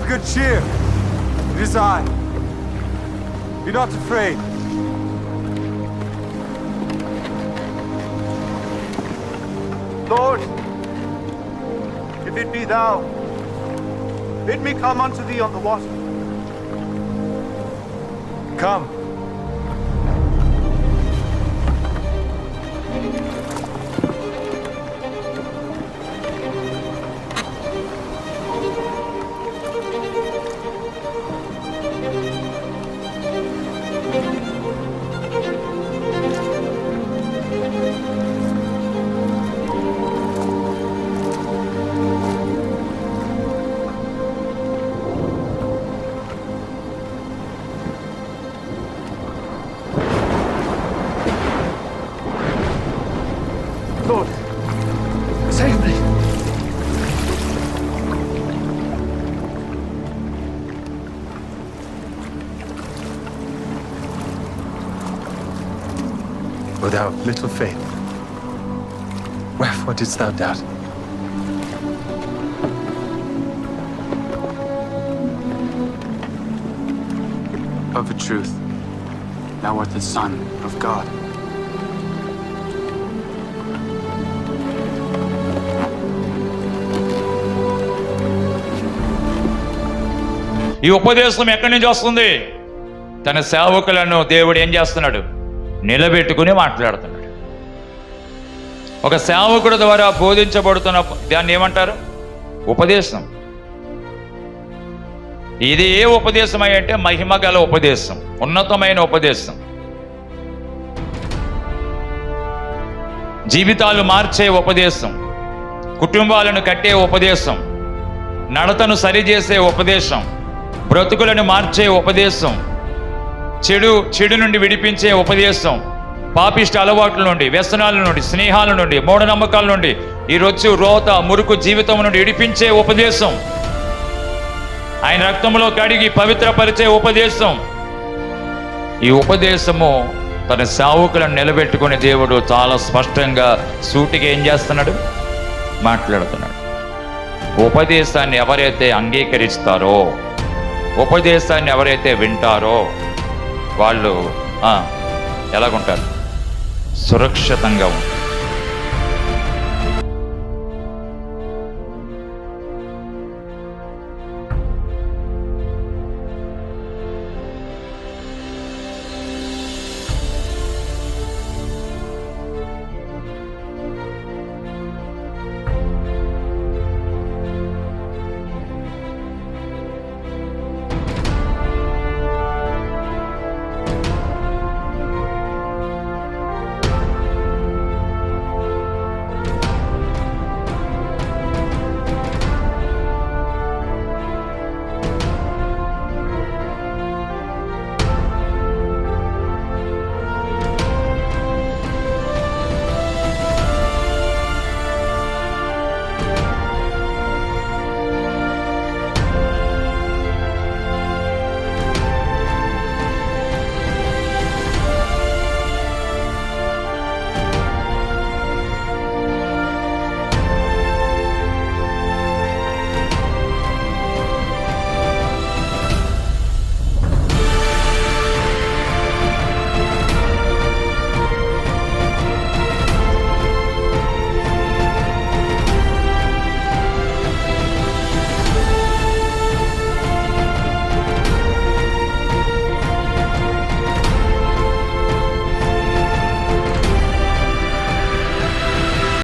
of good cheer. It is I. Be not afraid. Lord, if it be thou, bid me come unto thee on the water. Come. Lord, save me. O thou of little faith, wherefore didst thou doubt? Of a truth, thou art the Son of God. ఈ ఉపదేశం ఎక్కడి నుంచి వస్తుంది? తన సేవకులను దేవుడు ఏం చేస్తున్నాడు? నిలబెట్టుకుని మాట్లాడుతున్నాడు. ఒక సేవకుడు ద్వారా బోధించబడుతున్న దాన్ని ఏమంటారు? ఉపదేశం. ఇది ఏ ఉపదేశం అంటే మహిమ గల ఉపదేశం, ఉన్నతమైన ఉపదేశం, జీవితాలు మార్చే ఉపదేశం, కుటుంబాలను కట్టే ఉపదేశం, నడతను సరిచేసే ఉపదేశం, బ్రతుకులను మార్చే ఉపదేశం, చెడు నుండి విడిపించే ఉపదేశం, పాపిష్ట అలవాట్ల నుండి, వ్యసనాల నుండి, స్నేహాల నుండి, మూఢనమ్మకాల నుండి, ఈ రొచ్చు రోత మురుకు జీవితం నుండి విడిపించే ఉపదేశం, ఆయన రక్తంలో కడిగి పవిత్రపరిచే ఉపదేశం. ఈ ఉపదేశము తన సేవకులను నిలబెట్టుకునే దేవుడు చాలా స్పష్టంగా సూటిగా ఏం చేస్తున్నాడు? మాట్లాడుతున్నాడు. ఉపదేశాన్ని ఎవరైతే అంగీకరిస్తారో, ఉపదేశాన్ని ఎవరైతే వింటారో వాళ్ళు ఎలాగుంటారు? సురక్షితంగా ఉంటారు.